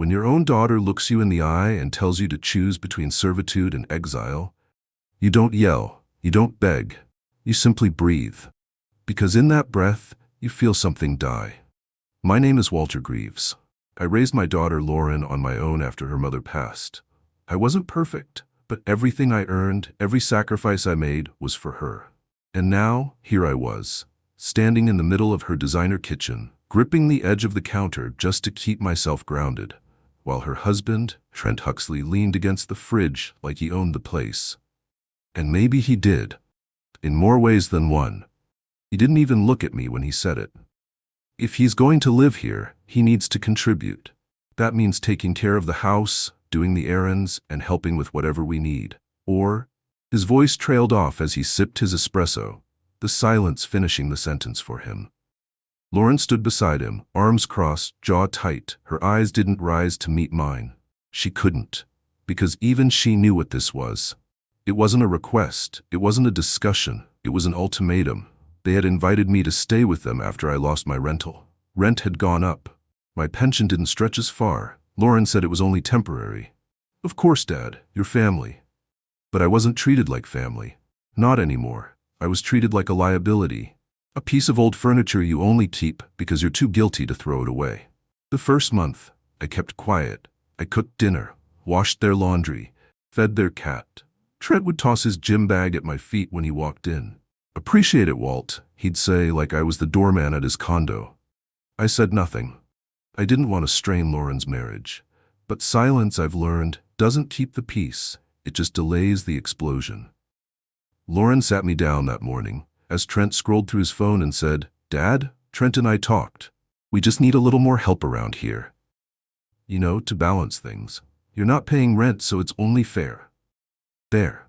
When your own daughter looks you in the eye and tells you to choose between servitude and exile, you don't yell, you don't beg, you simply breathe. Because in that breath, you feel something die. My name is Walter Greaves. I raised my daughter Lauren on my own after her mother passed. I wasn't perfect, but everything I earned, every sacrifice I made was for her. And now, here I was, standing in the middle of her designer kitchen, gripping the edge of the counter just to keep myself grounded, while her husband, Trent Huxley, leaned against the fridge like he owned the place. And maybe he did, in more ways than one. He didn't even look at me when he said it. If he's going to live here, he needs to contribute. That means taking care of the house, doing the errands, and helping with whatever we need. Or, his voice trailed off as he sipped his espresso, the silence finishing the sentence for him. Lauren stood beside him, arms crossed, jaw tight. Her eyes didn't rise to meet mine. She couldn't, because even she knew what this was. It wasn't a request, it wasn't a discussion, it was an ultimatum. They had invited me to stay with them after I lost my rental. Rent had gone up. My pension didn't stretch as far. Lauren said it was only temporary. Of course, Dad, you're family. But I wasn't treated like family. Not anymore. I was treated like a liability. A piece of old furniture you only keep because you're too guilty to throw it away. The first month, I kept quiet. I cooked dinner, washed their laundry, fed their cat. Trent would toss his gym bag at my feet when he walked in. "Appreciate it, Walt," he'd say, like I was the doorman at his condo. I said nothing. I didn't want to strain Lauren's marriage. But silence, I've learned, doesn't keep the peace. It just delays the explosion. Lauren sat me down that morning as Trent scrolled through his phone and said, "Dad, Trent and I talked. We just need a little more help around here. You know, to balance things. You're not paying rent, so it's only fair." There.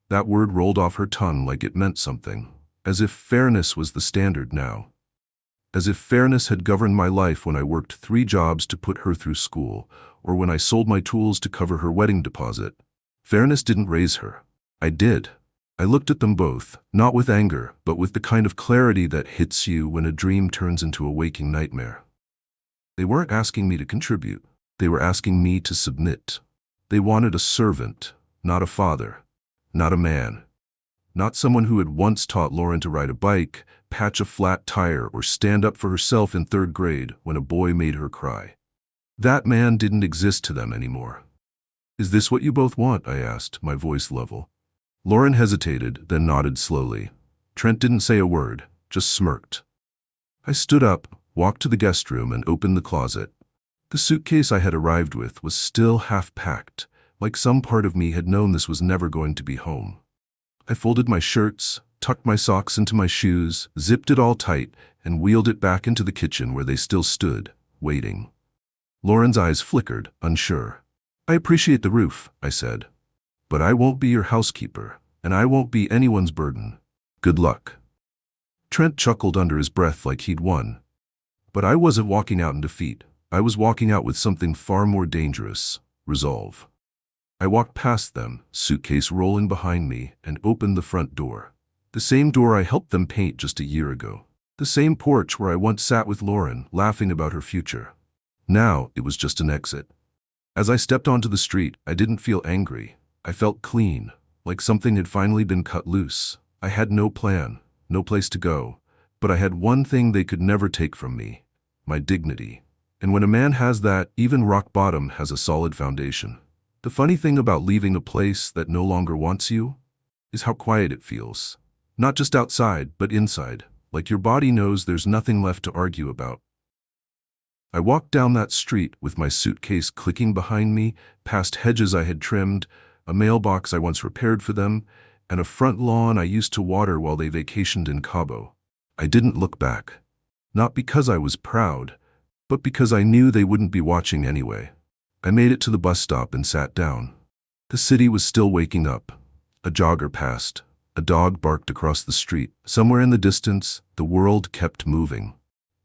That word rolled off her tongue like it meant something, as if fairness was the standard now. As if fairness had governed my life when I worked 3 jobs to put her through school, or when I sold my tools to cover her wedding deposit. Fairness didn't raise her. I did. I looked at them both, not with anger, but with the kind of clarity that hits you when a dream turns into a waking nightmare. They weren't asking me to contribute. They were asking me to submit. They wanted a servant, not a father. Not a man. Not someone who had once taught Lauren to ride a bike, patch a flat tire, or stand up for herself in 3rd grade when a boy made her cry. That man didn't exist to them anymore. "Is this what you both want?" I asked, my voice level. Lauren hesitated, then nodded slowly. Trent didn't say a word, just smirked. I stood up, walked to the guest room, and opened the closet. The suitcase I had arrived with was still half packed, like some part of me had known this was never going to be home. I folded my shirts, tucked my socks into my shoes, zipped it all tight, and wheeled it back into the kitchen where they still stood, waiting. Lauren's eyes flickered, unsure. "I appreciate the roof," I said. "But I won't be your housekeeper, and I won't be anyone's burden. Good luck." Trent chuckled under his breath like he'd won. But I wasn't walking out in defeat. I was walking out with something far more dangerous: resolve. I walked past them, suitcase rolling behind me, and opened the front door. The same door I helped them paint just a year ago. The same porch where I once sat with Lauren, laughing about her future. Now it was just an exit. As I stepped onto the street, I didn't feel angry. I felt clean, like something had finally been cut loose. I had no plan, no place to go, but I had one thing they could never take from me: my dignity. And when a man has that, even rock bottom has a solid foundation. The funny thing about leaving a place that no longer wants you is how quiet it feels. Not just outside, but inside, like your body knows there's nothing left to argue about. I walked down that street with my suitcase clicking behind me, past hedges I had trimmed, a mailbox I once repaired for them, and a front lawn I used to water while they vacationed in Cabo. I didn't look back. Not because I was proud, but because I knew they wouldn't be watching anyway. I made it to the bus stop and sat down. The city was still waking up. A jogger passed. A dog barked across the street. Somewhere in the distance, the world kept moving.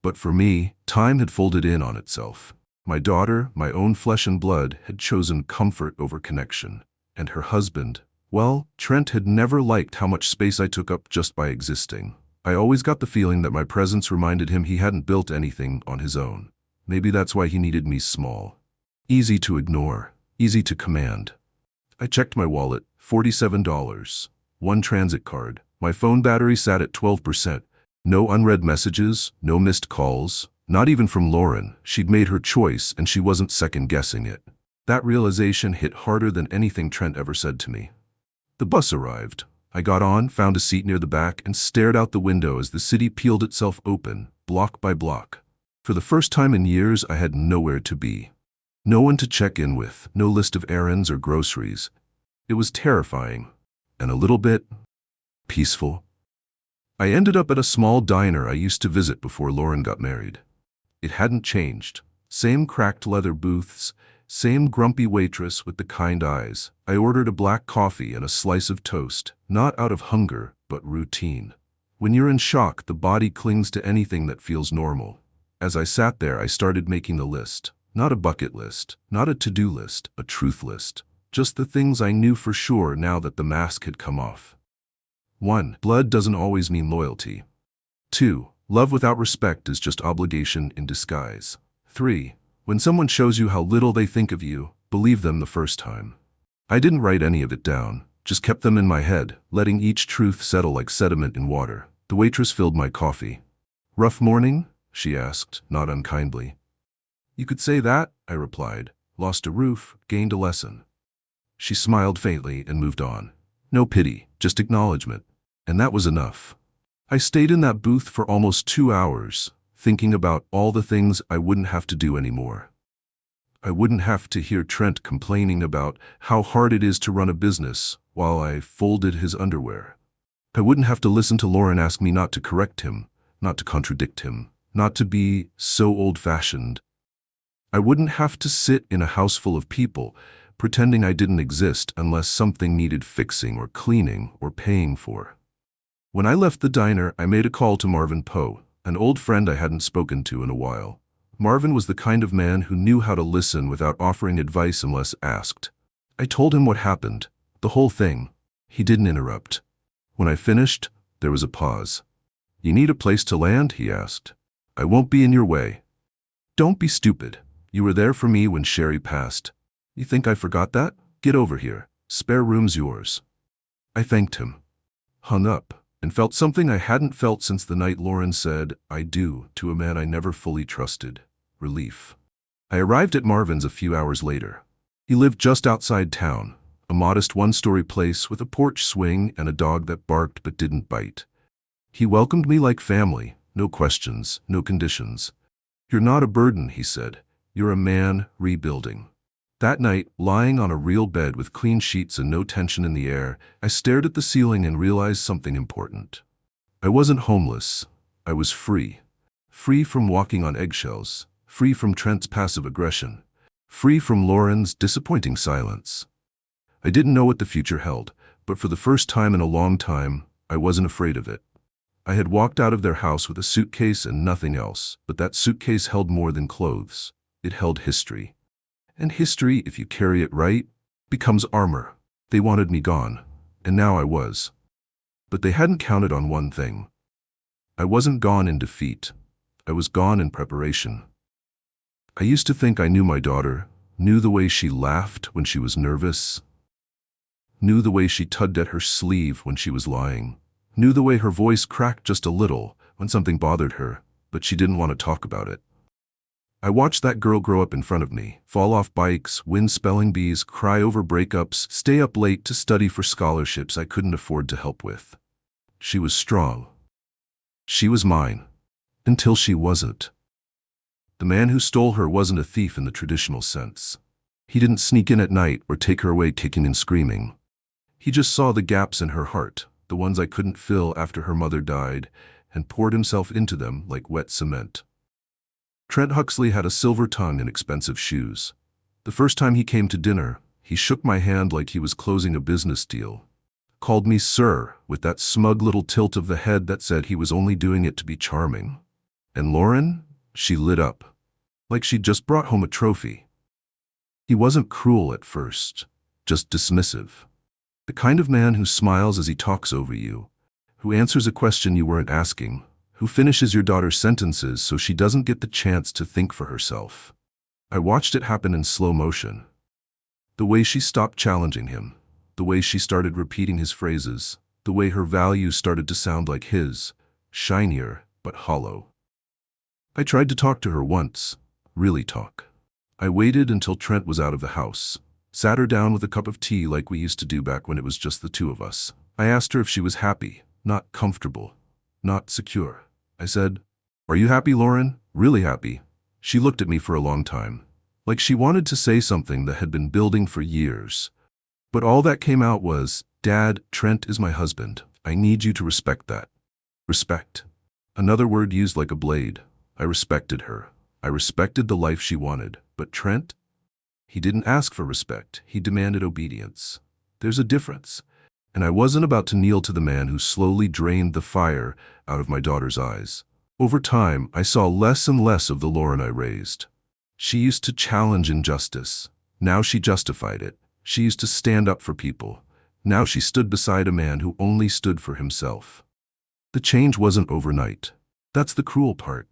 But for me, time had folded in on itself. My daughter, my own flesh and blood, had chosen comfort over connection. And her husband, well, Trent had never liked how much space I took up just by existing. I always got the feeling that my presence reminded him he hadn't built anything on his own. Maybe that's why he needed me small. Easy to ignore, easy to command. I checked my wallet, $47. One transit card. My phone battery sat at 12%. No unread messages, no missed calls. Not even from Lauren. She'd made her choice and she wasn't second-guessing it. That realization hit harder than anything Trent ever said to me. The bus arrived. I got on, found a seat near the back, and stared out the window as the city peeled itself open, block by block. For the first time in years, I had nowhere to be. No one to check in with, no list of errands or groceries. It was terrifying, and a little bit peaceful. I ended up at a small diner I used to visit before Lauren got married. It hadn't changed. Same cracked leather booths, same grumpy waitress with the kind eyes. I ordered a black coffee and a slice of toast, not out of hunger, but routine. When you're in shock, the body clings to anything that feels normal. As I sat there, I started making a list. Not a bucket list, not a to-do list, a truth list. Just the things I knew for sure now that the mask had come off. 1. Blood doesn't always mean loyalty. 2. Love without respect is just obligation in disguise. 3. When someone shows you how little they think of you, believe them the first time. I didn't write any of it down, just kept them in my head, letting each truth settle like sediment in water. The waitress filled my coffee. "Rough morning?" she asked, not unkindly. "You could say that," I replied. "Lost a roof, gained a lesson." She smiled faintly and moved on. No pity, just acknowledgement. And that was enough. I stayed in that booth for almost 2 hours, thinking about all the things I wouldn't have to do anymore. I wouldn't have to hear Trent complaining about how hard it is to run a business while I folded his underwear. I wouldn't have to listen to Lauren ask me not to correct him, not to contradict him, not to be so old-fashioned. I wouldn't have to sit in a house full of people pretending I didn't exist unless something needed fixing or cleaning or paying for. When I left the diner, I made a call to Marvin Poe, an old friend I hadn't spoken to in a while. Marvin was the kind of man who knew how to listen without offering advice unless asked. I told him what happened, the whole thing. He didn't interrupt. When I finished, there was a pause. "You need a place to land?" he asked. "I won't be in your way." "Don't be stupid. You were there for me when Sherry passed. You think I forgot that? Get over here. Spare room's yours." I thanked him, hung up, and felt something I hadn't felt since the night Lauren said, "I do," to a man I never fully trusted. Relief. I arrived at Marvin's a few hours later. He lived just outside town, a modest one-story place with a porch swing and a dog that barked but didn't bite. He welcomed me like family, no questions, no conditions. "You're not a burden," he said. "You're a man rebuilding." That night, lying on a real bed with clean sheets and no tension in the air, I stared at the ceiling and realized something important. I wasn't homeless. I was free. Free from walking on eggshells. Free from Trent's passive aggression. Free from Lauren's disappointing silence. I didn't know what the future held, but for the first time in a long time, I wasn't afraid of it. I had walked out of their house with a suitcase and nothing else, but that suitcase held more than clothes. It held history. And history, if you carry it right, becomes armor. They wanted me gone, and now I was. But they hadn't counted on one thing. I wasn't gone in defeat. I was gone in preparation. I used to think I knew my daughter, knew the way she laughed when she was nervous, knew the way she tugged at her sleeve when she was lying, knew the way her voice cracked just a little when something bothered her, but she didn't want to talk about it. I watched that girl grow up in front of me, fall off bikes, win spelling bees, cry over breakups, stay up late to study for scholarships I couldn't afford to help with. She was strong. She was mine. Until she wasn't. The man who stole her wasn't a thief in the traditional sense. He didn't sneak in at night or take her away kicking and screaming. He just saw the gaps in her heart, the ones I couldn't fill after her mother died, and poured himself into them like wet cement. Trent Huxley had a silver tongue and expensive shoes. The first time he came to dinner, he shook my hand like he was closing a business deal. Called me sir, with that smug little tilt of the head that said he was only doing it to be charming. And Lauren? She lit up, like she'd just brought home a trophy. He wasn't cruel at first, just dismissive. The kind of man who smiles as he talks over you, who answers a question you weren't asking, Who finishes your daughter's sentences so she doesn't get the chance to think for herself? I watched it happen in slow motion. The way she stopped challenging him, the way she started repeating his phrases, the way her values started to sound like his, shinier but hollow. I tried to talk to her once, really talk. I waited until Trent was out of the house, sat her down with a cup of tea like we used to do back when it was just the two of us. I asked her if she was happy, not comfortable, not secure. I said, "Are you happy, Lauren? Really happy?" She looked at me for a long time, like she wanted to say something that had been building for years. But all that came out was, "Dad, Trent is my husband. I need you to respect that." Respect. Another word used like a blade. I respected her. I respected the life she wanted. But Trent? He didn't ask for respect. He demanded obedience. There's a difference. And I wasn't about to kneel to the man who slowly drained the fire out of my daughter's eyes. Over time, I saw less and less of the Lauren I raised. She used to challenge injustice. Now she justified it. She used to stand up for people. Now she stood beside a man who only stood for himself. The change wasn't overnight. That's the cruel part.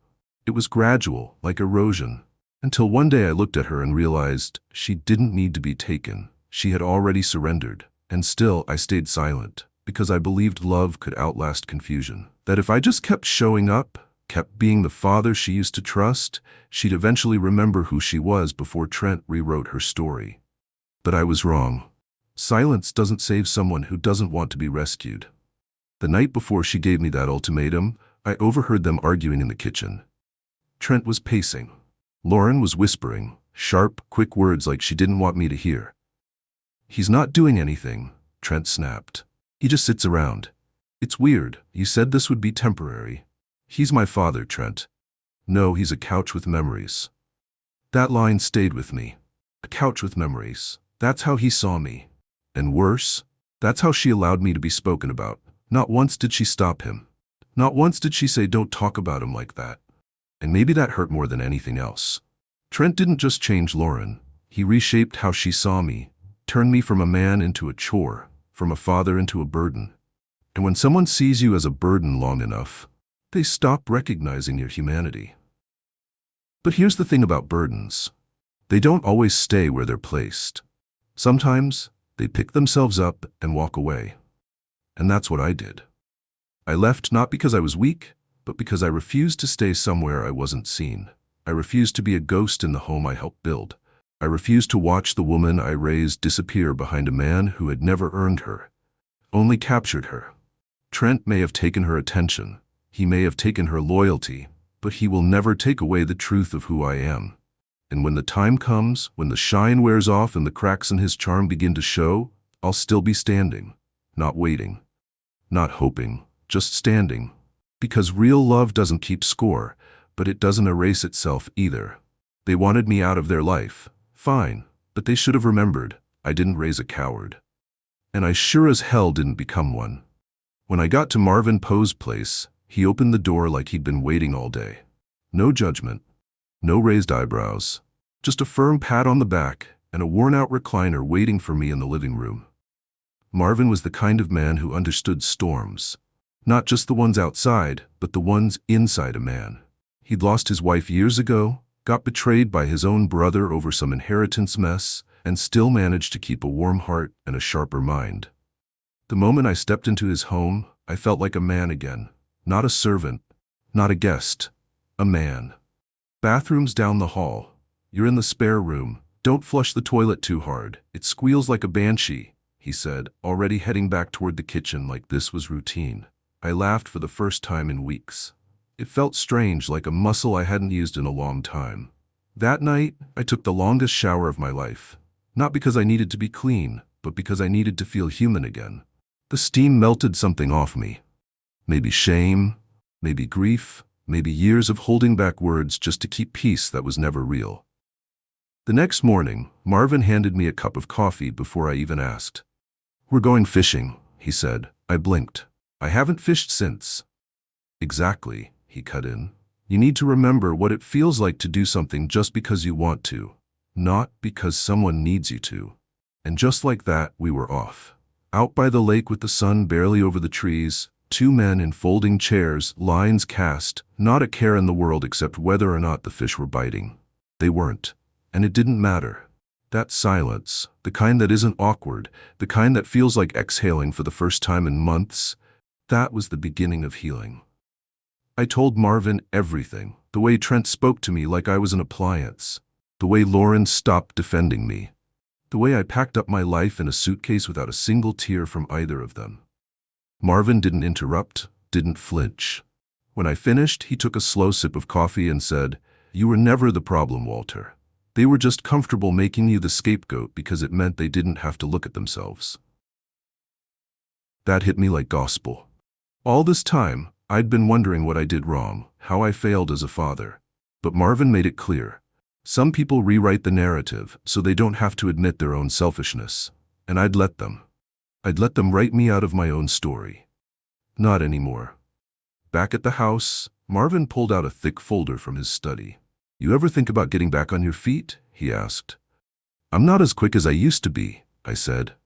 It was gradual, like erosion, until one day I looked at her and realized she didn't need to be taken. She had already surrendered, and still I stayed silent, because I believed love could outlast confusion. That if I just kept showing up, kept being the father she used to trust, she'd eventually remember who she was before Trent rewrote her story. But I was wrong. Silence doesn't save someone who doesn't want to be rescued. The night before she gave me that ultimatum, I overheard them arguing in the kitchen. Trent was pacing. Lauren was whispering, sharp, quick words like she didn't want me to hear. "He's not doing anything," Trent snapped. "He just sits around. It's weird. You said this would be temporary." "He's my father, Trent." "No, he's a couch with memories." That line stayed with me. A couch with memories. That's how he saw me. And worse, that's how she allowed me to be spoken about. Not once did she stop him. Not once did she say, "Don't talk about him like that." And maybe that hurt more than anything else. Trent didn't just change Lauren. He reshaped how she saw me, turned me from a man into a chore, from a father into a burden. And when someone sees you as a burden long enough, they stop recognizing your humanity. But here's the thing about burdens. They don't always stay where they're placed. Sometimes they pick themselves up and walk away. And that's what I did. I left not because I was weak, but because I refused to stay somewhere I wasn't seen. I refused to be a ghost in the home I helped build. I refused to watch the woman I raised disappear behind a man who had never earned her, only captured her. Trent may have taken her attention. He may have taken her loyalty, but he will never take away the truth of who I am. And when the time comes, when the shine wears off and the cracks in his charm begin to show, I'll still be standing, not waiting, not hoping, just standing. Because real love doesn't keep score, but it doesn't erase itself either. They wanted me out of their life. Fine, but they should have remembered I didn't raise a coward. And I sure as hell didn't become one. When I got to Marvin Poe's place, he opened the door like he'd been waiting all day. No judgment, no raised eyebrows, just a firm pat on the back and a worn-out recliner waiting for me in the living room. Marvin was the kind of man who understood storms. Not just the ones outside, but the ones inside a man. He'd lost his wife years ago, got betrayed by his own brother over some inheritance mess, and still managed to keep a warm heart and a sharper mind. The moment I stepped into his home, I felt like a man again. Not a servant, not a guest, a man. "Bathroom's down the hall. You're in the spare room. Don't flush the toilet too hard. It squeals like a banshee," he said, already heading back toward the kitchen like this was routine. I laughed for the first time in weeks. It felt strange, like a muscle I hadn't used in a long time. That night, I took the longest shower of my life. Not because I needed to be clean, but because I needed to feel human again. The steam melted something off me. Maybe shame, maybe grief, maybe years of holding back words just to keep peace that was never real. The next morning, Marvin handed me a cup of coffee before I even asked. "We're going fishing," he said. I blinked. "I haven't fished since." "Exactly," he cut in. "You need to remember what it feels like to do something just because you want to, not because someone needs you to." And just like that, we were off. Out by the lake with the sun barely over the trees, 2 men in folding chairs, lines cast, not a care in the world except whether or not the fish were biting. They weren't, and it didn't matter. That silence, the kind that isn't awkward, the kind that feels like exhaling for the first time in months, that was the beginning of healing. I told Marvin everything, the way Trent spoke to me like I was an appliance, the way Lauren stopped defending me, the way I packed up my life in a suitcase without a single tear from either of them. Marvin didn't interrupt, didn't flinch. When I finished, he took a slow sip of coffee and said, "You were never the problem, Walter. They were just comfortable making you the scapegoat because it meant they didn't have to look at themselves." That hit me like gospel. All this time, I'd been wondering what I did wrong, how I failed as a father. But Marvin made it clear. Some people rewrite the narrative so they don't have to admit their own selfishness. And I'd let them. I'd let them write me out of my own story. Not anymore. Back at the house, Marvin pulled out a thick folder from his study. "You ever think about getting back on your feet?" he asked. "I'm not as quick as I used to be," I said.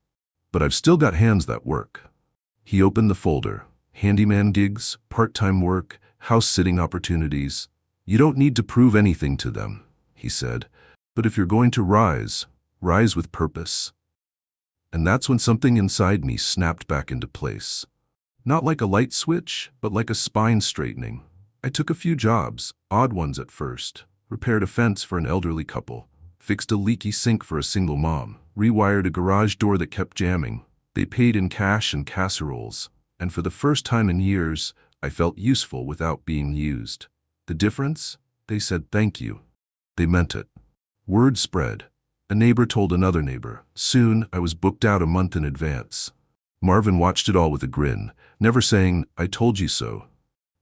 "But I've still got hands that work." He opened the folder. Handyman gigs, part-time work, house-sitting opportunities. "You don't need to prove anything to them," he said. "But if you're going to rise, rise with purpose." And that's when something inside me snapped back into place. Not like a light switch, but like a spine straightening. I took a few jobs, odd ones at first, repaired a fence for an elderly couple, fixed a leaky sink for a single mom, rewired a garage door that kept jamming. They paid in cash and casseroles, and for the first time in years, I felt useful without being used. The difference? They said thank you. They meant it. Word spread. A neighbor told another neighbor. Soon, I was booked out a month in advance. Marvin watched it all with a grin, never saying, "I told you so."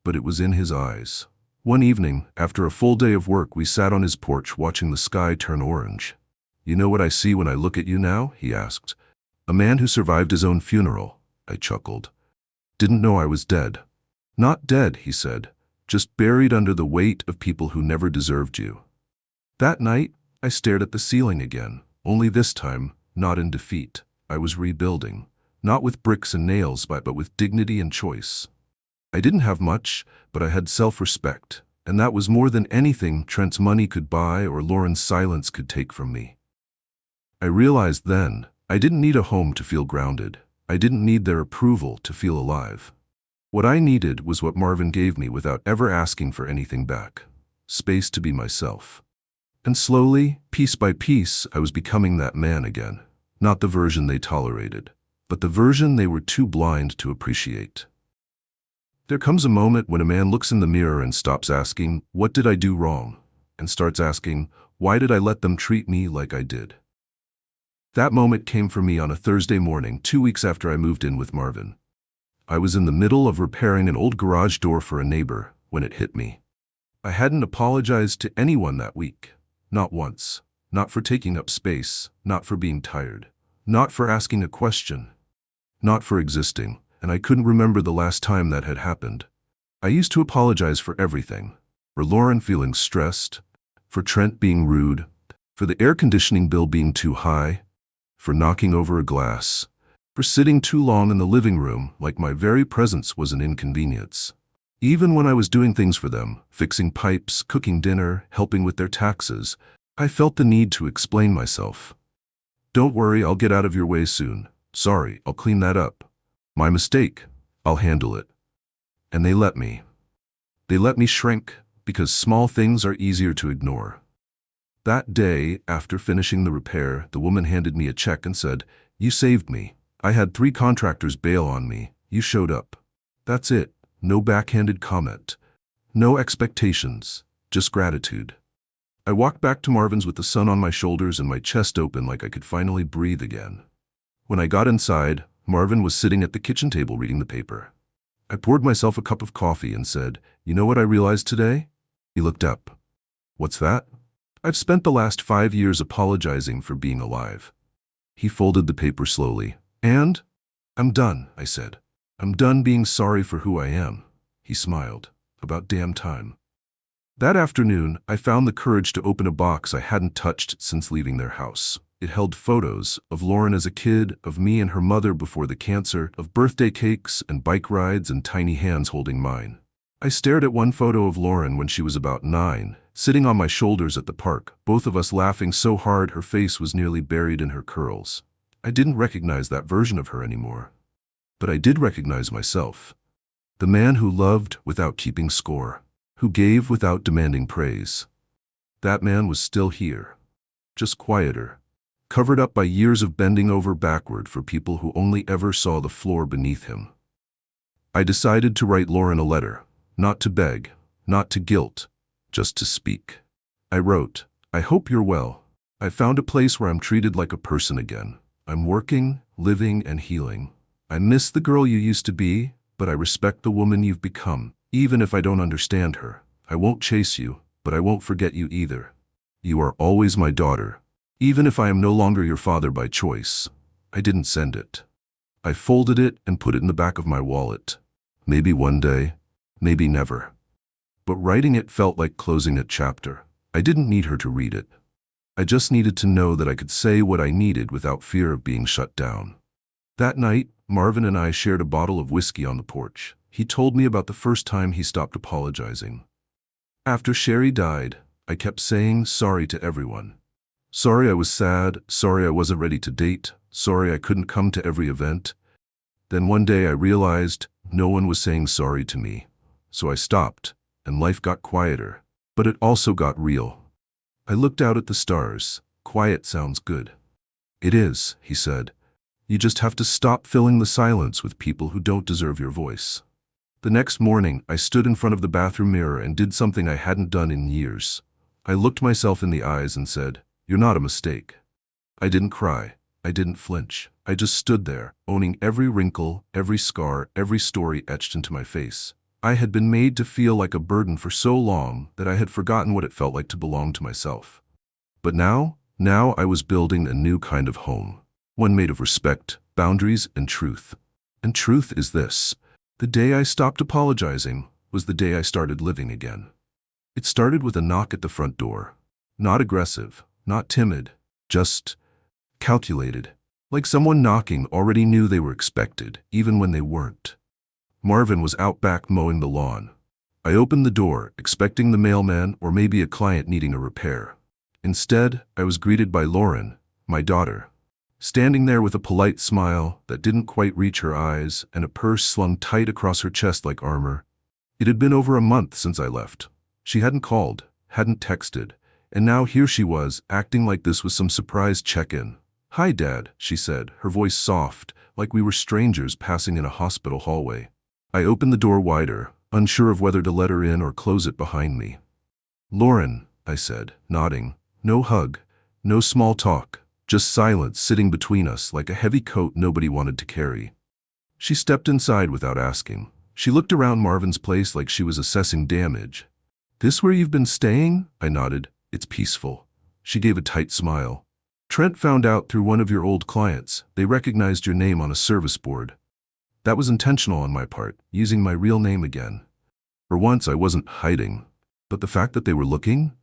But it was in his eyes. One evening, after a full day of work, we sat on his porch watching the sky turn orange. "You know what I see when I look at you now?" he asked. "A man who survived his own funeral." I chuckled. "Didn't know I was dead." "Not dead," he said, "just buried under the weight of people who never deserved you." That night, I stared at the ceiling again, only this time, not in defeat. I was rebuilding, not with bricks and nails, but with dignity and choice. I didn't have much, but I had self-respect, and that was more than anything Trent's money could buy or Lauren's silence could take from me. I realized then, I didn't need a home to feel grounded. I didn't need their approval to feel alive. What I needed was what Marvin gave me without ever asking for anything back. Space to be myself. And slowly, piece by piece, I was becoming that man again. Not the version they tolerated, but the version they were too blind to appreciate. There comes a moment when a man looks in the mirror and stops asking, "What did I do wrong?" and starts asking, "Why did I let them treat me like I did?" That moment came for me on a Thursday morning, 2 weeks after I moved in with Marvin. I was in the middle of repairing an old garage door for a neighbor when it hit me. I hadn't apologized to anyone that week. Not once. Not for taking up space. Not for being tired. Not for asking a question. Not for existing. And I couldn't remember the last time that had happened. I used to apologize for everything. For Lauren feeling stressed. For Trent being rude. For the air conditioning bill being too high. For knocking over a glass. For sitting too long in the living room like my very presence was an inconvenience. Even when I was doing things for them, fixing pipes, cooking dinner, helping with their taxes, I felt the need to explain myself. "Don't worry, I'll get out of your way soon. Sorry, I'll clean that up. My mistake. I'll handle it." And they let me. They let me shrink, because small things are easier to ignore. That day, after finishing the repair, the woman handed me a check and said, "You saved me. I had 3 contractors bail on me. You showed up." That's it. No backhanded comment. No expectations. Just gratitude. I walked back to Marvin's with the sun on my shoulders and my chest open like I could finally breathe again. When I got inside, Marvin was sitting at the kitchen table reading the paper. I poured myself a cup of coffee and said, "You know what I realized today?" He looked up. "What's that?" "I've spent the last 5 years apologizing for being alive." He folded the paper slowly. "And? I'm done," I said. "I'm done being sorry for who I am." He smiled. "About damn time." That afternoon, I found the courage to open a box I hadn't touched since leaving their house. It held photos of Lauren as a kid, of me and her mother before the cancer, of birthday cakes and bike rides and tiny hands holding mine. I stared at one photo of Lauren when she was about 9, sitting on my shoulders at the park, both of us laughing so hard her face was nearly buried in her curls. I didn't recognize that version of her anymore. But I did recognize myself. The man who loved without keeping score, who gave without demanding praise. That man was still here, just quieter, covered up by years of bending over backward for people who only ever saw the floor beneath him. I decided to write Lauren a letter, not to beg, not to guilt, just to speak. I wrote, "I hope you're well. I found a place where I'm treated like a person again. I'm working, living, and healing. I miss the girl you used to be, but I respect the woman you've become, even if I don't understand her. I won't chase you, but I won't forget you either. You are always my daughter, even if I am no longer your father by choice." I didn't send it. I folded it and put it in the back of my wallet. Maybe one day, maybe never. But writing it felt like closing a chapter. I didn't need her to read it. I just needed to know that I could say what I needed without fear of being shut down. That night, Marvin and I shared a bottle of whiskey on the porch. He told me about the first time he stopped apologizing. After Sherry died, I kept saying sorry to everyone. Sorry I was sad, sorry I wasn't ready to date, sorry I couldn't come to every event. Then one day I realized no one was saying sorry to me. So I stopped, and life got quieter, but it also got real. I looked out at the stars. Quiet sounds good. It is, he said. You just have to stop filling the silence with people who don't deserve your voice. The next morning, I stood in front of the bathroom mirror and did something I hadn't done in years. I looked myself in the eyes and said, "You're not a mistake." I didn't cry. I didn't flinch. I just stood there, owning every wrinkle, every scar, every story etched into my face. I had been made to feel like a burden for so long that I had forgotten what it felt like to belong to myself. But now I was building a new kind of home. One made of respect, boundaries, and truth. And truth is this: the day I stopped apologizing was the day I started living again. It started with a knock at the front door. Not aggressive, not timid, just calculated. Like someone knocking already knew they were expected, even when they weren't. Marvin was out back mowing the lawn. I opened the door, expecting the mailman or maybe a client needing a repair. Instead, I was greeted by Lauren, my daughter, standing there with a polite smile that didn't quite reach her eyes and a purse slung tight across her chest like armor. It had been over a month since I left. She hadn't called, hadn't texted, and now here she was, acting like this was some surprise check-in. "Hi, Dad," she said, her voice soft, like we were strangers passing in a hospital hallway. I opened the door wider, unsure of whether to let her in or close it behind me. "Lauren," I said, nodding. No hug, no small talk, just silence sitting between us like a heavy coat nobody wanted to carry. She stepped inside without asking. She looked around Marvin's place like she was assessing damage. "This where you've been staying?" I nodded. "It's peaceful." She gave a tight smile. "Trent found out through one of your old clients. They recognized your name on a service board." That was intentional on my part, using my real name again. For once I wasn't hiding, but the fact that they were looking?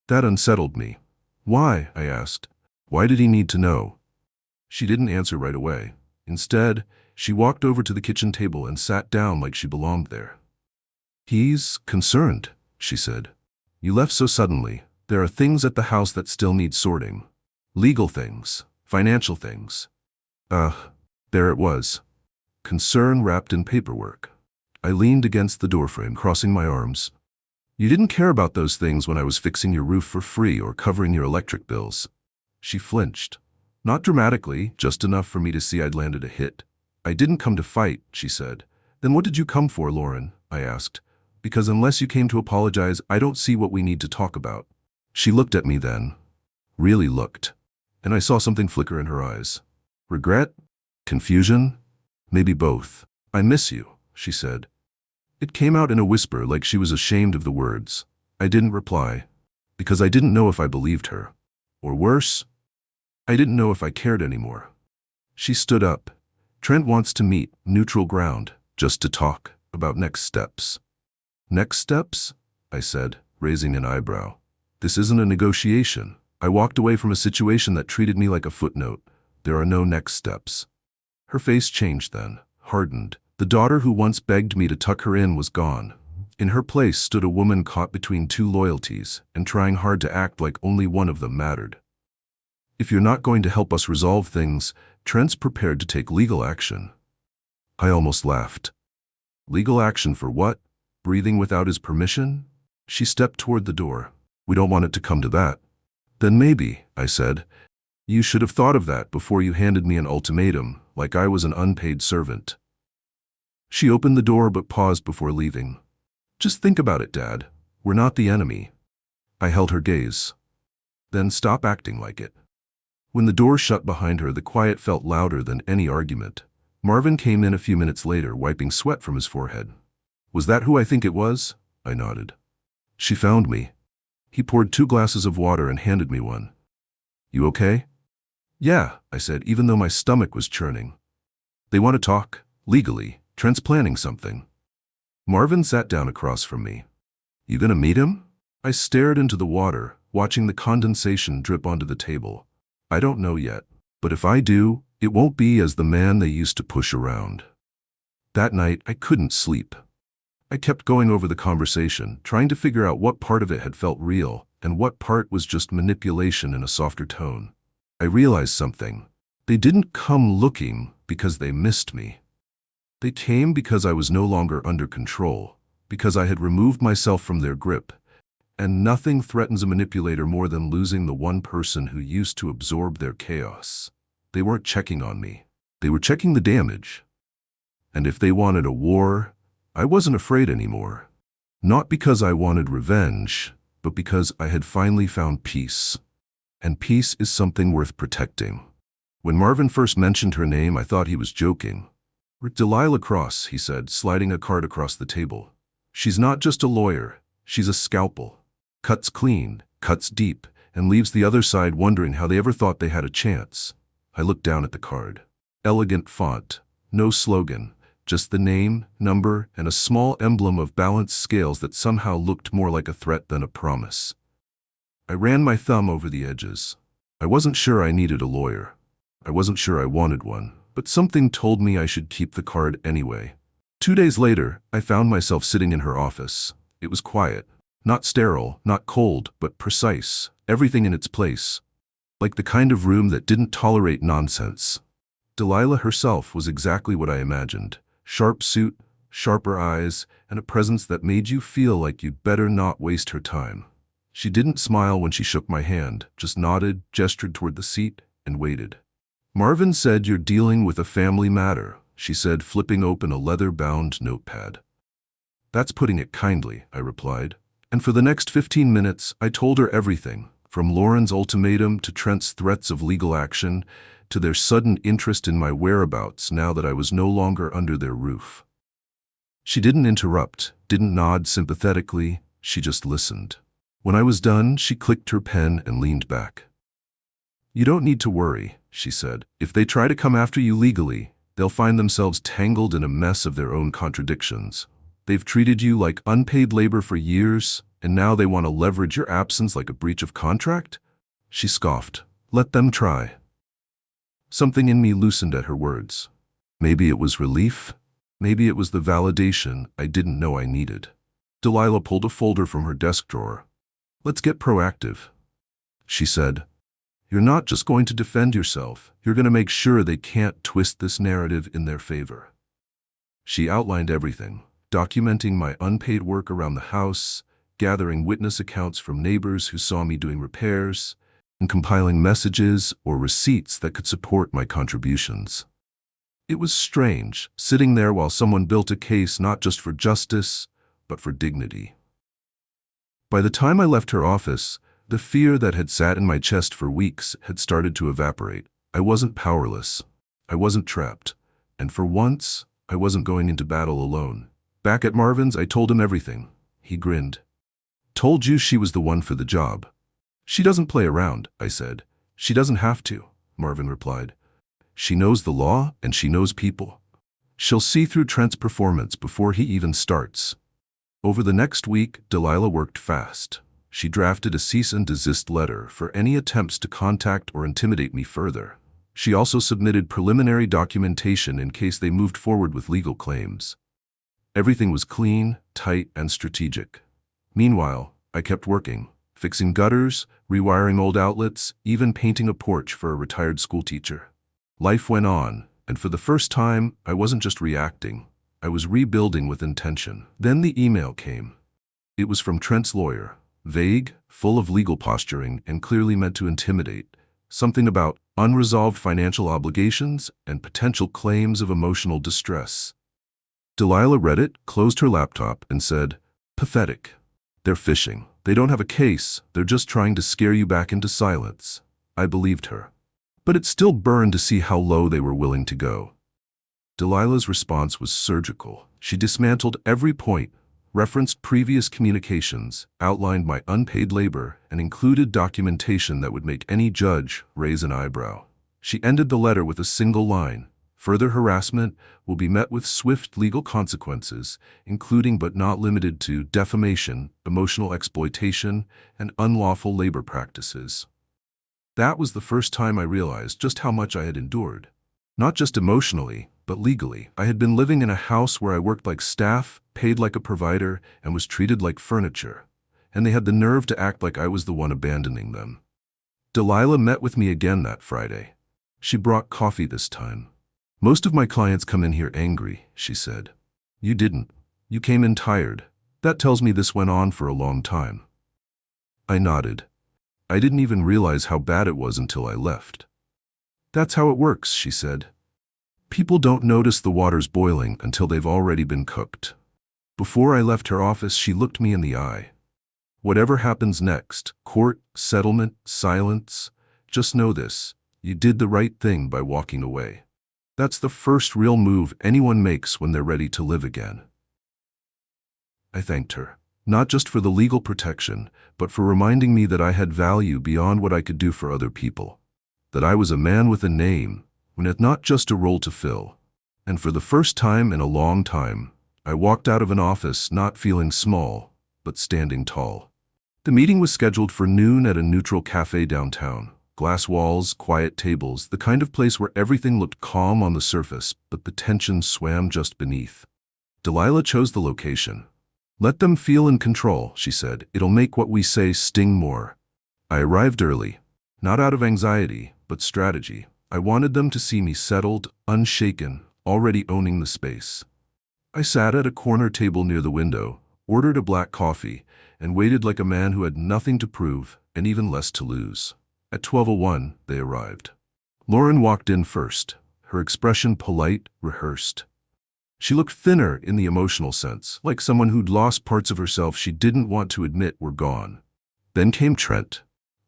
That unsettled me. "Why?" I asked. "Why did he need to know?" She didn't answer right away. Instead, she walked over to the kitchen table and sat down like she belonged there. "He's concerned," she said. "You left so suddenly. There are things at the house that still need sorting. Legal things, financial things." There it was. Concern wrapped in paperwork. I leaned against the doorframe, crossing my arms. "You didn't care about those things when I was fixing your roof for free or covering your electric bills." She flinched. Not dramatically, just enough for me to see I'd landed a hit. "I didn't come to fight," she said. "Then what did you come for, Lauren?" I asked. "Because unless you came to apologize, I don't see what we need to talk about." She looked at me then. Really looked. And I saw something flicker in her eyes. Regret? Confusion? Maybe both. "I miss you," she said. It came out in a whisper like she was ashamed of the words. I didn't reply, because I didn't know if I believed her. Or worse, I didn't know if I cared anymore. She stood up. "Trent wants to meet, neutral ground, just to talk about next steps." "Next steps?" I said, raising an eyebrow. "This isn't a negotiation." I walked away from a situation that treated me like a footnote. There are no next steps. Her face changed then, hardened. The daughter who once begged me to tuck her in was gone. In her place stood a woman caught between two loyalties and trying hard to act like only one of them mattered. If you're not going to help us resolve things, Trent's prepared to take legal action. I almost laughed. Legal action for what? Breathing without his permission? She stepped toward the door. We don't want it to come to that. Then maybe, I said, you should have thought of that before you handed me an ultimatum, like I was an unpaid servant. She opened the door but paused before leaving. Just think about it, Dad. We're not the enemy. I held her gaze. Then stop acting like it. When the door shut behind her, the quiet felt louder than any argument. Marvin came in a few minutes later, wiping sweat from his forehead. Was that who I think it was? I nodded. She found me. He poured 2 glasses of water and handed me one. You okay? Yeah, I said, even though my stomach was churning. They want to talk, legally. Trent's planning something. Marvin sat down across from me. You gonna meet him? I stared into the water, watching the condensation drip onto the table. I don't know yet, but if I do, it won't be as the man they used to push around. That night, I couldn't sleep. I kept going over the conversation, trying to figure out what part of it had felt real and what part was just manipulation in a softer tone. I realized something. They didn't come looking because they missed me. They came because I was no longer under control, because I had removed myself from their grip, and nothing threatens a manipulator more than losing the one person who used to absorb their chaos. They weren't checking on me. They were checking the damage. And if they wanted a war, I wasn't afraid anymore. Not because I wanted revenge, but because I had finally found peace. And peace is something worth protecting. When Marvin first mentioned her name, I thought he was joking. Delilah Cross, he said, sliding a card across the table. She's not just a lawyer, she's a scalpel. Cuts clean, cuts deep, and leaves the other side wondering how they ever thought they had a chance. I looked down at the card. Elegant font, no slogan, just the name, number, and a small emblem of balanced scales that somehow looked more like a threat than a promise. I ran my thumb over the edges. I wasn't sure I needed a lawyer. I wasn't sure I wanted one. But something told me I should keep the card anyway. 2 days later, I found myself sitting in her office. It was quiet. Not sterile, not cold, but precise. Everything in its place. Like the kind of room that didn't tolerate nonsense. Delilah herself was exactly what I imagined. Sharp suit, sharper eyes, and a presence that made you feel like you'd better not waste her time. She didn't smile when she shook my hand, just nodded, gestured toward the seat, and waited. Marvin said you're dealing with a family matter, she said, flipping open a leather-bound notepad. That's putting it kindly, I replied. And for the next 15 minutes, I told her everything, from Lauren's ultimatum to Trent's threats of legal action, to their sudden interest in my whereabouts now that I was no longer under their roof. She didn't interrupt, didn't nod sympathetically, she just listened. When I was done, she clicked her pen and leaned back. You don't need to worry, she said. If they try to come after you legally, they'll find themselves tangled in a mess of their own contradictions. They've treated you like unpaid labor for years, and now they want to leverage your absence like a breach of contract? She scoffed. Let them try. Something in me loosened at her words. Maybe it was relief. Maybe it was the validation I didn't know I needed. Delilah pulled a folder from her desk drawer. Let's get proactive, she said. You're not just going to defend yourself, you're going to make sure they can't twist this narrative in their favor. She outlined everything, documenting my unpaid work around the house, gathering witness accounts from neighbors who saw me doing repairs, and compiling messages or receipts that could support my contributions. It was strange, sitting there while someone built a case not just for justice, but for dignity. By the time I left her office, the fear that had sat in my chest for weeks had started to evaporate. I wasn't powerless. I wasn't trapped. And for once, I wasn't going into battle alone. Back at Marvin's, I told him everything. He grinned. Told you she was the one for the job. She doesn't play around, I said. She doesn't have to, Marvin replied. She knows the law and she knows people. She'll see through Trent's performance before he even starts. Over the next week, Delilah worked fast. She drafted a cease and desist letter for any attempts to contact or intimidate me further. She also submitted preliminary documentation in case they moved forward with legal claims. Everything was clean, tight, and strategic. Meanwhile, I kept working, fixing gutters, rewiring old outlets, even painting a porch for a retired schoolteacher. Life went on, and for the first time, I wasn't just reacting. I was rebuilding with intention. Then the email came. It was from Trent's lawyer, vague, full of legal posturing, and clearly meant to intimidate. Something about unresolved financial obligations and potential claims of emotional distress. Delilah read it, closed her laptop, and said, "Pathetic. They're fishing. They don't have a case. They're just trying to scare you back into silence." I believed her. But it still burned to see how low they were willing to go. Delilah's response was surgical. She dismantled every point, referenced previous communications, outlined my unpaid labor, and included documentation that would make any judge raise an eyebrow. She ended the letter with a single line: "Further harassment will be met with swift legal consequences, including but not limited to defamation, emotional exploitation, and unlawful labor practices." That was the first time I realized just how much I had endured. Not just emotionally, but legally. I had been living in a house where I worked like staff, paid like a provider, and was treated like furniture. And they had the nerve to act like I was the one abandoning them. Delilah met with me again that Friday. She brought coffee this time. "Most of my clients come in here angry," she said. "You didn't. You came in tired. That tells me this went on for a long time." I nodded. I didn't even realize how bad it was until I left. "That's how it works," she said. "People don't notice the water's boiling until they've already been cooked." Before I left her office, she looked me in the eye. "Whatever happens next, court, settlement, silence, just know this: you did the right thing by walking away. That's the first real move anyone makes when they're ready to live again." I thanked her, not just for the legal protection, but for reminding me that I had value beyond what I could do for other people. That I was a man with a name, and not just a role to fill. And for the first time in a long time, I walked out of an office not feeling small, but standing tall. The meeting was scheduled for noon at a neutral cafe downtown. Glass walls, quiet tables, the kind of place where everything looked calm on the surface, but the tension swam just beneath. Delilah chose the location. "Let them feel in control," she said. "It'll make what we say sting more." I arrived early, not out of anxiety, but strategy. I wanted them to see me settled, unshaken, already owning the space. I sat at a corner table near the window, ordered a black coffee, and waited like a man who had nothing to prove and even less to lose. At 12:01, they arrived. Lauren walked in first, her expression polite, rehearsed. She looked thinner in the emotional sense, like someone who'd lost parts of herself she didn't want to admit were gone. Then came Trent,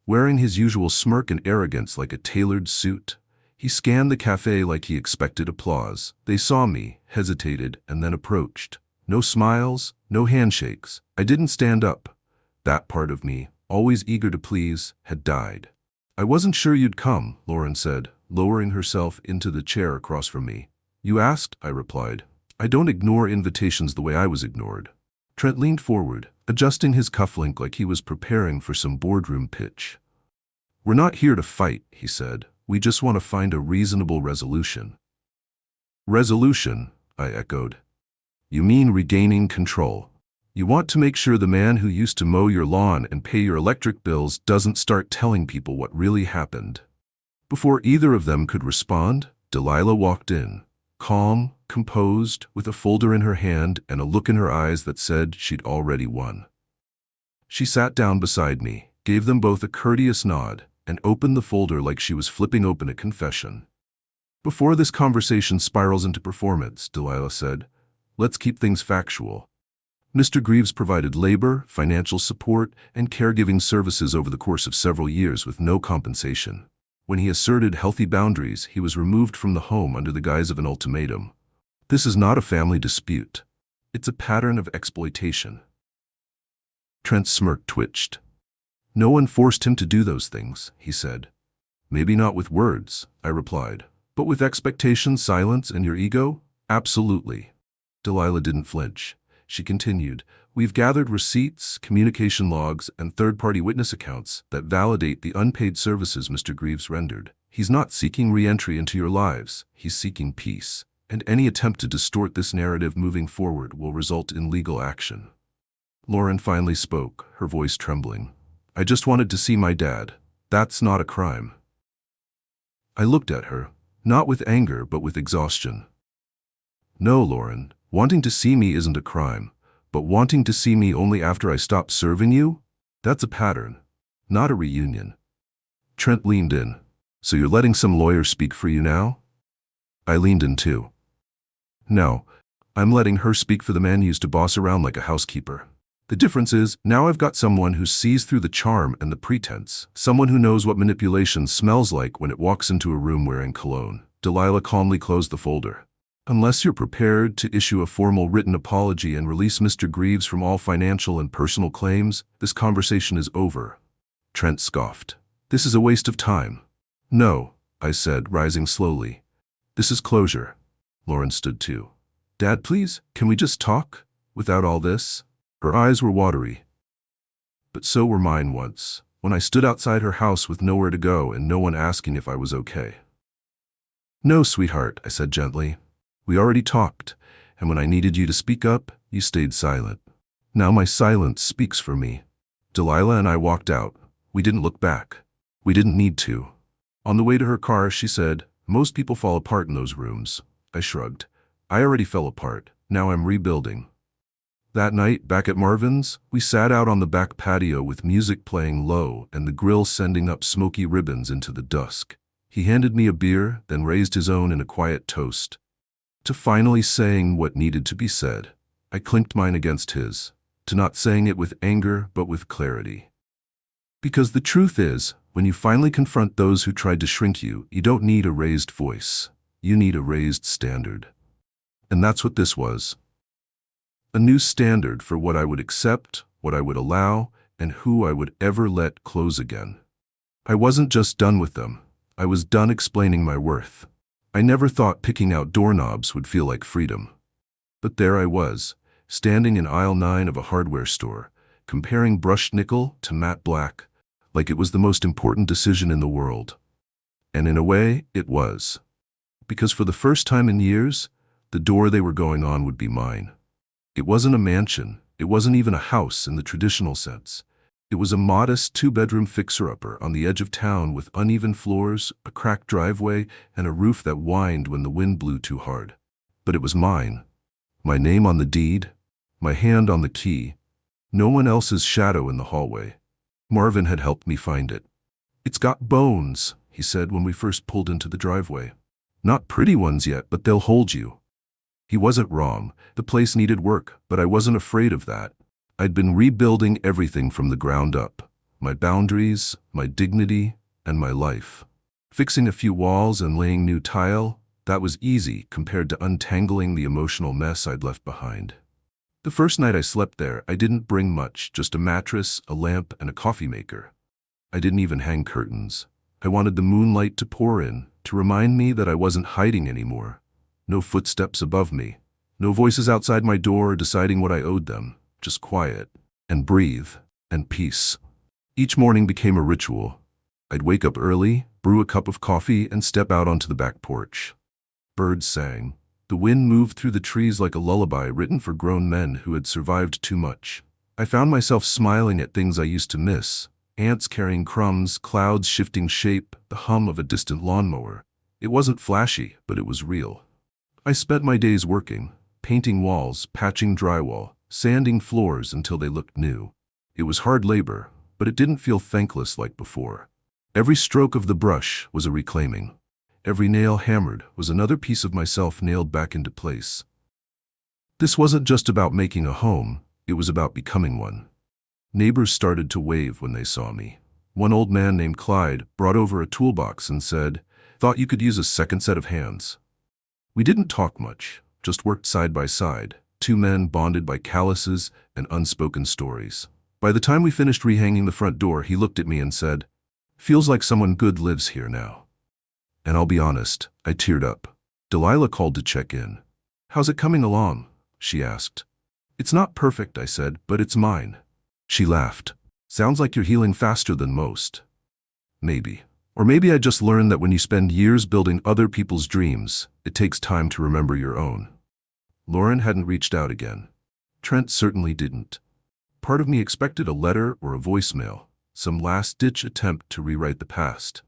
wearing his usual smirk and arrogance like a tailored suit. He scanned the cafe like he expected applause. They saw me, hesitated, and then approached. No smiles, no handshakes. I didn't stand up. That part of me, always eager to please, had died. "I wasn't sure you'd come," Lauren said, lowering herself into the chair across from me. "You asked," I replied. "I don't ignore invitations the way I was ignored." Trent leaned forward, adjusting his cufflink like he was preparing for some boardroom pitch. "We're not here to fight," he said. "We just want to find a reasonable resolution." "Resolution," I echoed. "You mean regaining control. You want to make sure the man who used to mow your lawn and pay your electric bills doesn't start telling people what really happened." Before either of them could respond, Delilah walked in, calm, composed, with a folder in her hand and a look in her eyes that said she'd already won. She sat down beside me, gave them both a courteous nod, and opened the folder like she was flipping open a confession. "Before this conversation spirals into performance," Delilah said, "let's keep things factual. Mr. Greaves provided labor, financial support, and caregiving services over the course of several years with no compensation. When he asserted healthy boundaries, he was removed from the home under the guise of an ultimatum. This is not a family dispute. It's a pattern of exploitation." Trent's smirk twitched. "No one forced him to do those things," he said. "Maybe not with words," I replied. "But with expectation, silence, and your ego? Absolutely." Delilah didn't flinch. She continued, We've gathered receipts, communication logs, and third-party witness accounts that validate the unpaid services Mr. Greaves rendered. He's not seeking re-entry into your lives. He's seeking peace. And any attempt to distort this narrative moving forward will result in legal action. Lauren finally spoke, her voice trembling. I just wanted to see my dad. That's not a crime. I looked at her, not with anger but with exhaustion. No, Lauren, wanting to see me isn't a crime, but wanting to see me only after I stop serving you? That's a pattern, not a reunion. Trent leaned in. So you're letting some lawyer speak for you now? I leaned in too. No, I'm letting her speak for the man you used to boss around like a housekeeper. The difference is, now I've got someone who sees through the charm and the pretense, someone who knows what manipulation smells like when it walks into a room wearing cologne. Delilah calmly closed the folder. Unless you're prepared to issue a formal written apology and release Mr. Greaves from all financial and personal claims, this conversation is over. Trent scoffed. This is a waste of time. No, I said, rising slowly. This is closure. Lauren stood too. Dad, please, can we just talk? Without all this? Her eyes were watery. But so were mine once, when I stood outside her house with nowhere to go and no one asking if I was okay. No, sweetheart, I said gently. We already talked, and when I needed you to speak up, you stayed silent. Now my silence speaks for me. Delilah and I walked out. We didn't look back. We didn't need to. On the way to her car, she said, most people fall apart in those rooms. I shrugged. I already fell apart. Now I'm rebuilding. That night, back at Marvin's, we sat out on the back patio with music playing low and the grill sending up smoky ribbons into the dusk. He handed me a beer, then raised his own in a quiet toast to finally saying what needed to be said. I clinked mine against his, to not saying it with anger but with clarity. Because the truth is, when you finally confront those who tried to shrink you, you don't need a raised voice. You need a raised standard. And that's what this was. A new standard for what I would accept, what I would allow, and who I would ever let close again. I wasn't just done with them. I was done explaining my worth. I never thought picking out doorknobs would feel like freedom. But there I was, standing in aisle 9 of a hardware store, comparing brushed nickel to matte black, like it was the most important decision in the world. And in a way, it was. Because for the first time in years, the door they were going on would be mine. It wasn't a mansion. It wasn't even a house in the traditional sense. It was a modest 2-bedroom fixer-upper on the edge of town with uneven floors, a cracked driveway, and a roof that whined when the wind blew too hard. But it was mine. My name on the deed, my hand on the key, no one else's shadow in the hallway. Marvin had helped me find it. It's got bones, he said when we first pulled into the driveway. Not pretty ones yet, but they'll hold you. He wasn't wrong. The place needed work, but I wasn't afraid of that. I'd been rebuilding everything from the ground up. My boundaries, my dignity, and my life. Fixing a few walls and laying new tile, that was easy compared to untangling the emotional mess I'd left behind. The first night I slept there, I didn't bring much, just a mattress, a lamp, and a coffee maker. I didn't even hang curtains. I wanted the moonlight to pour in, to remind me that I wasn't hiding anymore. No footsteps above me. No voices outside my door deciding what I owed them. Just quiet, and breathe, and peace. Each morning became a ritual. I'd wake up early, brew a cup of coffee, and step out onto the back porch. Birds sang. The wind moved through the trees like a lullaby written for grown men who had survived too much. I found myself smiling at things I used to miss. Ants carrying crumbs, clouds shifting shape, the hum of a distant lawnmower. It wasn't flashy, but it was real. I spent my days working, painting walls, patching drywall, sanding floors until they looked new. It was hard labor, but it didn't feel thankless like before. Every stroke of the brush was a reclaiming. Every nail hammered was another piece of myself nailed back into place. This wasn't just about making a home, it was about becoming one. Neighbors started to wave when they saw me. One old man named Clyde brought over a toolbox and said, "Thought you could use a second set of hands." We didn't talk much, just worked side by side, two men bonded by calluses and unspoken stories. By the time we finished rehanging the front door, he looked at me and said, "Feels like someone good lives here now." And I'll be honest, I teared up. Delilah called to check in. "How's it coming along?" she asked. It's not perfect, I said, but it's mine. She laughed. Sounds like you're healing faster than most. Maybe. Or maybe I just learned that when you spend years building other people's dreams, it takes time to remember your own. Lauren hadn't reached out again. Trent certainly didn't. Part of me expected a letter or a voicemail, some last-ditch attempt to rewrite the past.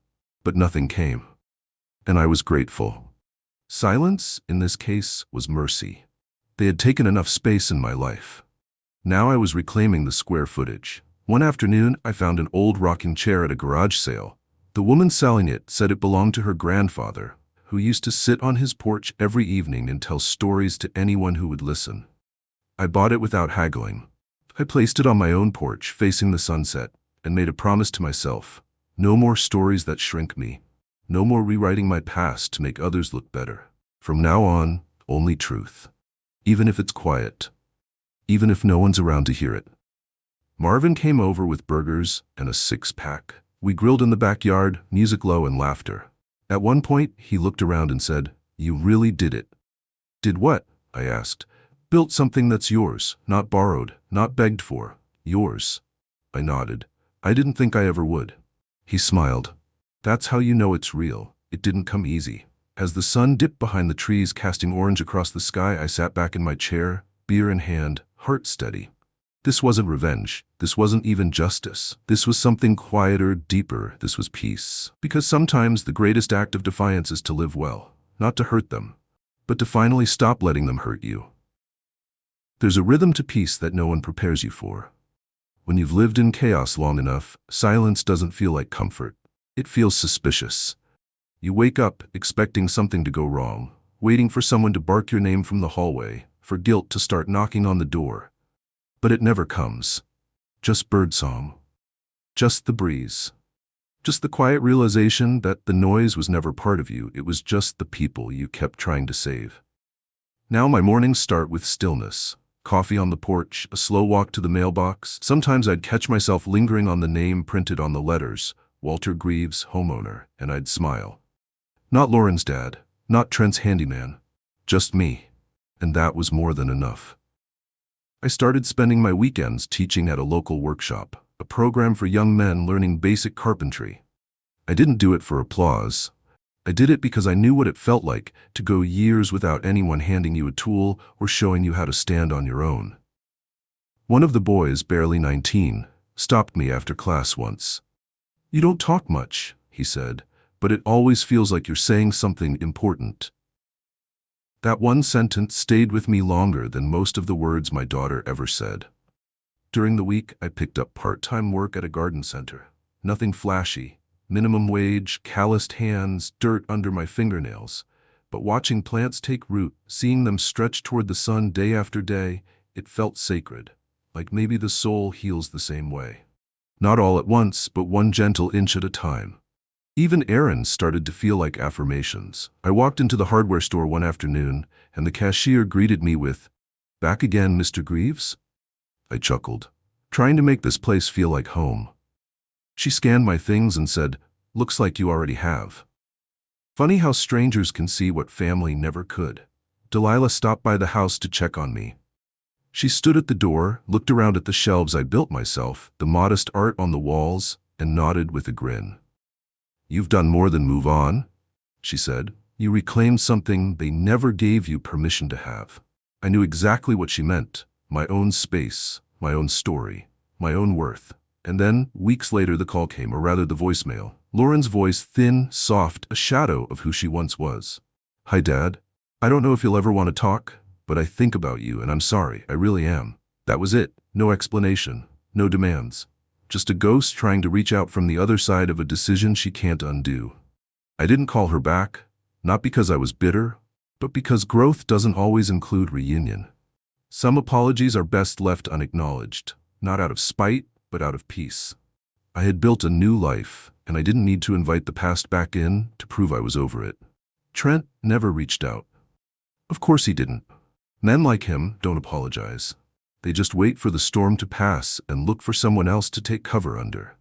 But nothing came. And I was grateful. Silence, in this case, was mercy. They had taken enough space in my life. Now I was reclaiming the square footage. One afternoon, I found an old rocking chair at a garage sale. The woman selling it said it belonged to her grandfather, who used to sit on his porch every evening and tell stories to anyone who would listen. I bought it without haggling. I placed it on my own porch, facing the sunset, and made a promise to myself. No more stories that shrink me. No more rewriting my past to make others look better. From now on, only truth. Even if it's quiet. Even if no one's around to hear it. Marvin came over with burgers and a six-pack. We grilled in the backyard, music low and laughter. At one point, he looked around and said, "You really did it." "Did what?" I asked. "Built something that's yours, not borrowed, not begged for. Yours." I nodded. "I didn't think I ever would." He smiled. "That's how you know it's real. It didn't come easy." As the sun dipped behind the trees, casting orange across the sky, I sat back in my chair, beer in hand, heart steady. This wasn't revenge. This wasn't even justice. This was something quieter, deeper. This was peace. Because sometimes the greatest act of defiance is to live well, not to hurt them, but to finally stop letting them hurt you. There's a rhythm to peace that no one prepares you for. When you've lived in chaos long enough, silence doesn't feel like comfort. It feels suspicious. You wake up expecting something to go wrong, waiting for someone to bark your name from the hallway, for guilt to start knocking on the door. But it never comes. Just birdsong. Just the breeze. Just the quiet realization that the noise was never part of you. It was just the people you kept trying to save. Now my mornings start with stillness. Coffee on the porch, a slow walk to the mailbox. Sometimes I'd catch myself lingering on the name printed on the letters, Walter Greaves, homeowner, and I'd smile. Not Lauren's dad, not Trent's handyman, just me. And that was more than enough. I started spending my weekends teaching at a local workshop, a program for young men learning basic carpentry. I didn't do it for applause. I did it because I knew what it felt like to go years without anyone handing you a tool or showing you how to stand on your own. One of the boys, barely 19, stopped me after class once. "You don't talk much," he said, "but it always feels like you're saying something important." That one sentence stayed with me longer than most of the words my daughter ever said. During the week, I picked up part-time work at a garden center. Nothing flashy, minimum wage, calloused hands, dirt under my fingernails. But watching plants take root, seeing them stretch toward the sun day after day, it felt sacred, like maybe the soul heals the same way. Not all at once, but one gentle inch at a time. Even errands started to feel like affirmations. I walked into the hardware store one afternoon, and the cashier greeted me with, "Back again, Mr. Greaves?" I chuckled, trying to make this place feel like home. She scanned my things and said, "Looks like you already have." Funny how strangers can see what family never could. Delilah stopped by the house to check on me. She stood at the door, looked around at the shelves I built myself, the modest art on the walls, and nodded with a grin. "You've done more than move on," she said. "You reclaimed something they never gave you permission to have." I knew exactly what she meant. My own space, my own story, my own worth. And then, weeks later, the call came, or rather the voicemail. Lauren's voice, thin, soft, a shadow of who she once was. "Hi, Dad. I don't know if you'll ever want to talk, but I think about you, and I'm sorry. I really am." That was it. No explanation, no demands. Just a ghost trying to reach out from the other side of a decision she can't undo. I didn't call her back, not because I was bitter, but because growth doesn't always include reunion. Some apologies are best left unacknowledged, not out of spite, but out of peace. I had built a new life, and I didn't need to invite the past back in to prove I was over it. Trent never reached out. Of course he didn't. Men like him don't apologize. They just wait for the storm to pass and look for someone else to take cover under.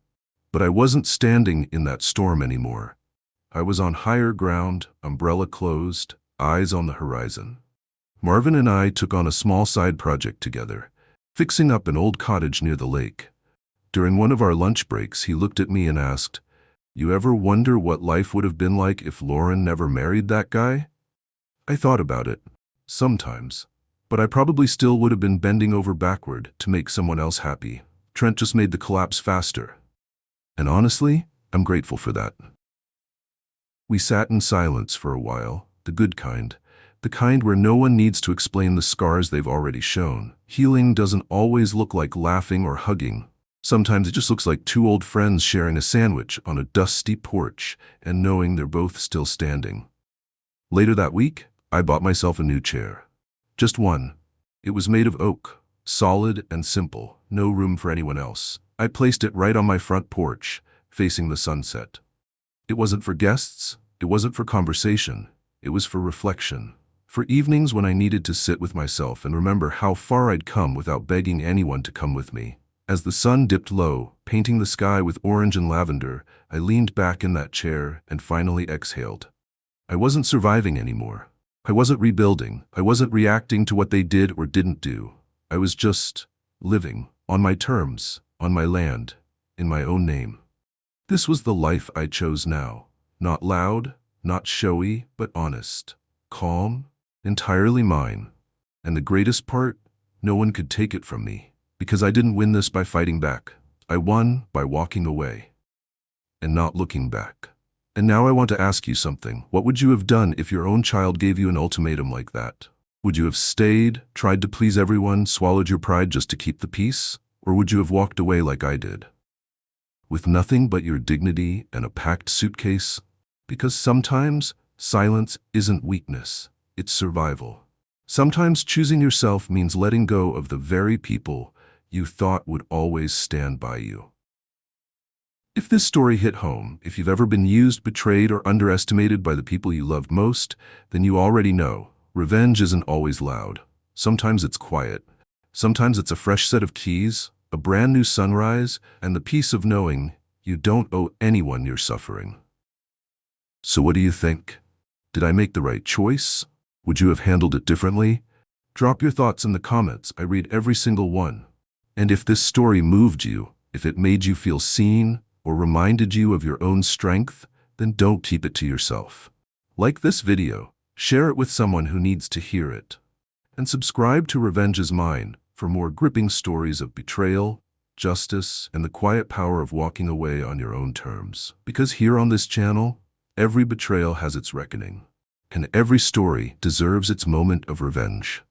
But I wasn't standing in that storm anymore. I was on higher ground, umbrella closed, eyes on the horizon. Marvin and I took on a small side project together, fixing up an old cottage near the lake. During one of our lunch breaks, he looked at me and asked, "You ever wonder what life would have been like if Lauren never married that guy?" I thought about it. Sometimes. But I probably still would have been bending over backward to make someone else happy. Trent just made the collapse faster. And honestly, I'm grateful for that. We sat in silence for a while, the good kind. The kind where no one needs to explain the scars they've already shown. Healing doesn't always look like laughing or hugging. Sometimes it just looks like two old friends sharing a sandwich on a dusty porch and knowing they're both still standing. Later that week, I bought myself a new chair. Just one. It was made of oak, solid and simple, no room for anyone else. I placed it right on my front porch, facing the sunset. It wasn't for guests, it wasn't for conversation, it was for reflection. For evenings when I needed to sit with myself and remember how far I'd come without begging anyone to come with me. As the sun dipped low, painting the sky with orange and lavender, I leaned back in that chair and finally exhaled. I wasn't surviving anymore. I wasn't rebuilding. I wasn't reacting to what they did or didn't do. I was just living, on my terms, on my land, in my own name. This was the life I chose now. Not loud, not showy, but honest. Calm, entirely mine. And the greatest part, no one could take it from me. Because I didn't win this by fighting back. I won by walking away. And not looking back. And now I want to ask you something. What would you have done if your own child gave you an ultimatum like that? Would you have stayed, tried to please everyone, swallowed your pride just to keep the peace? Or would you have walked away like I did? With nothing but your dignity and a packed suitcase? Because sometimes silence isn't weakness, it's survival. Sometimes choosing yourself means letting go of the very people you thought would always stand by you. If this story hit home, if you've ever been used, betrayed, or underestimated by the people you loved most, then you already know, revenge isn't always loud. Sometimes it's quiet. Sometimes it's a fresh set of keys, a brand new sunrise, and the peace of knowing you don't owe anyone your suffering. So what do you think? Did I make the right choice? Would you have handled it differently? Drop your thoughts in the comments. I read every single one. And if this story moved you, if it made you feel seen, or reminded you of your own strength, then don't keep it to yourself. Like this video, share it with someone who needs to hear it. And subscribe to Revenge is Mine for more gripping stories of betrayal, justice, and the quiet power of walking away on your own terms. Because here on this channel, every betrayal has its reckoning, and every story deserves its moment of revenge.